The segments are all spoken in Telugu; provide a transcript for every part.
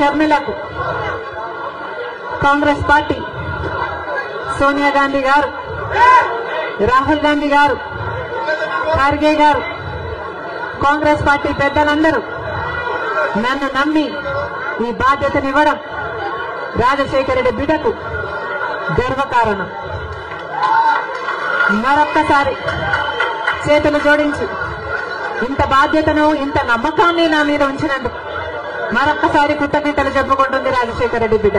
షర్మిలకు కాంగ్రెస్ పార్టీ సోనియా గాంధీ గారు, రాహుల్ గాంధీ గారు, ఖర్గే గారు, కాంగ్రెస్ పార్టీ పెద్దలందరూ నన్ను నమ్మి ఈ బాధ్యతనివ్వడం రాజశేఖర రెడ్డి బిడ్డకు గర్వకారణం. మరొక్కసారి చేతులు జోడించి ఇంత బాధ్యతను, ఇంత నమ్మకాన్ని నా మీద ఉంచినందుకు మరొక్కసారి కృతజ్ఞతలు చెప్పుకుంటుంది రాజశేఖర రెడ్డి బిడ్డ.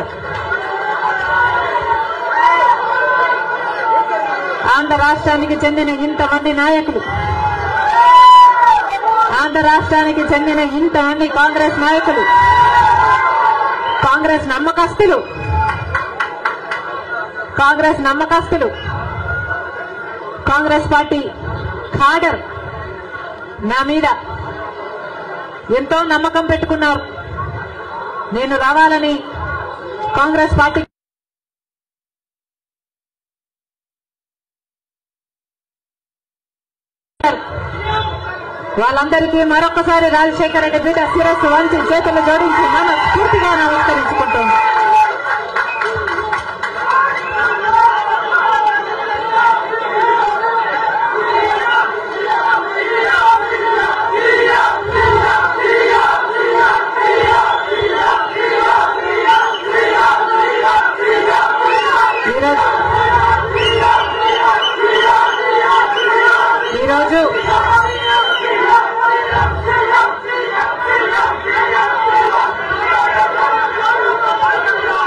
ఆంధ్ర రాష్ట్రానికి చెందిన ఇంతమంది నాయకులు, ఆంధ్ర రాష్ట్రానికి చెందిన ఇంతమంది కాంగ్రెస్ నాయకులు, కాంగ్రెస్ నమ్మకస్తులు, కాంగ్రెస్ పార్టీ ఖాడర్ నా మీద ఎంతో నమ్మకం పెట్టుకున్నారు. నేను రావాలని కాంగ్రెస్ పార్టీ వాళ్ళందరికీ మరొకసారి రాజశేఖర రెడ్డి బిడ్డ శిరస్సు వంచి చేతులు జోడించి మనస్ఫూర్తిగా నమస్కరించుకుంటోంది.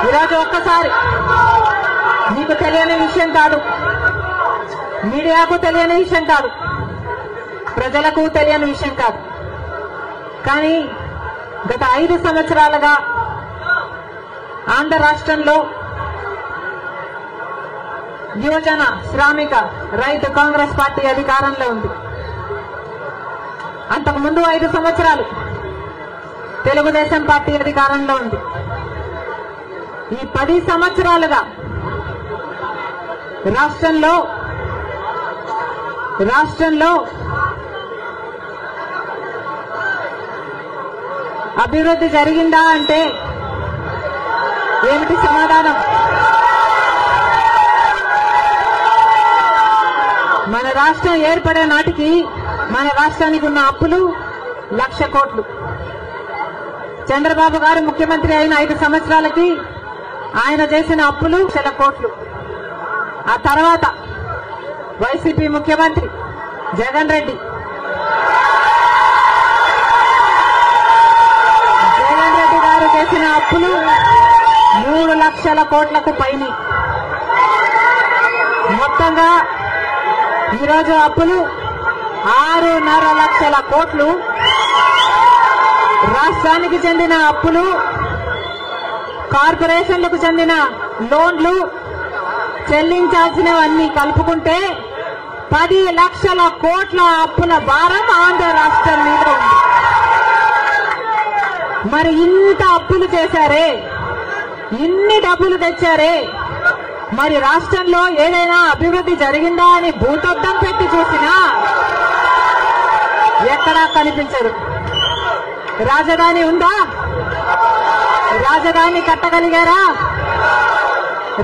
ఈరోజు ఒక్కసారి మీకు తెలియని విషయం కాదు, మీడియాకు తెలియని విషయం కాదు, ప్రజలకు తెలియని విషయం కాదు. కానీ గత 5 సంవత్సరాలుగా ఆంధ్ర రాష్ట్రంలో యువజన, శ్రామిక, రైతు కాంగ్రెస్ పార్టీ అధికారంలో ఉంది. అంతకుముందు 5 సంవత్సరాలు తెలుగుదేశం పార్టీ అధికారంలో ఉంది. ఈ 10 సంవత్సరాలుగా రాష్ట్రంలో అభివృద్ధి జరిగిందా అంటే ఏమిటి సమాధానం? మన రాష్ట్రం ఏర్పడే నాటికి మన రాష్ట్రానికి ఉన్న అప్పులు 1,00,000 కోట్లు. చంద్రబాబు గారు ముఖ్యమంత్రి అయిన 5 సంవత్సరాలకి ఆయన చేసిన అప్పులు 1,00,000 కోట్లు. ఆ తర్వాత వైసీపీ ముఖ్యమంత్రి జగన్ రెడ్డి గారు చేసిన అప్పులు 3,00,000 కోట్లకు పైన. మొత్తంగా ఈరోజు అప్పులు 6.5 లక్షల కోట్లు. రాష్ట్రానికి చెందిన అప్పులు, కార్పొరేషన్లకు చెందిన లోన్లు చెల్లించాల్సినవన్నీ కలుపుకుంటే 10 లక్షల కోట్ల అప్పుల భారం ఆంధ్ర రాష్ట్రం మీద ఉంది. మరి ఇంత అప్పులు చేశారే, ఇన్ని డబ్బులు తెచ్చారే, మరి రాష్ట్రంలో ఏదైనా అభివృద్ధి జరిగిందా అని భూతద్దం పెట్టి చూసినా ఎక్కడా కనిపించదు. రాజధాని ఉందా? రాజధాని కట్టగలిగారా?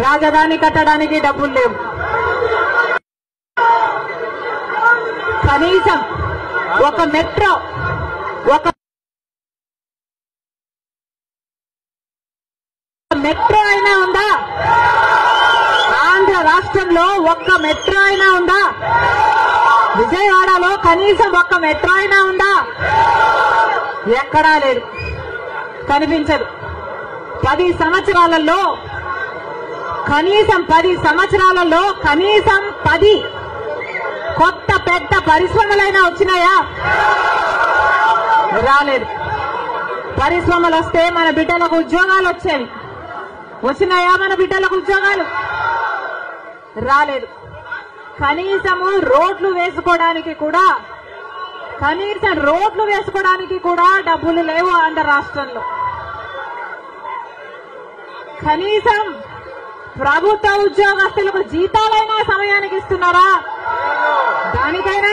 రాజధాని కట్టడానికి డబ్బులు లేవు. కనీసం ఒక మెట్రో అయినా ఉందా? ఆంధ్ర రాష్ట్రంలో ఒక్క మెట్రో అయినా ఉందా? విజయవాడలో కనీసం ఒక్క మెట్రో అయినా ఉందా? ఎక్కడా లేదు, కనిపించదు. 10 సంవత్సరాలలో కనీసం 10 కొత్త పెద్ద పరిశ్రమలైనా వచ్చినాయా? రాలేదు. పరిశ్రమలు వస్తే మన బిడ్డలకు ఉద్యోగాలు వచ్చేవి. వచ్చినాయా మన బిడ్డలకు ఉద్యోగాలు? రాలేదు. కనీసం రోడ్లు వేసుకోవడానికి కూడా డబ్బులు లేవు ఆంధ్ర రాష్ట్రంలో. కనీసం ప్రభుత్వ ఉద్యోగస్తులకు జీతాలైనా సమయానికి ఇస్తున్నారా? దానికైనా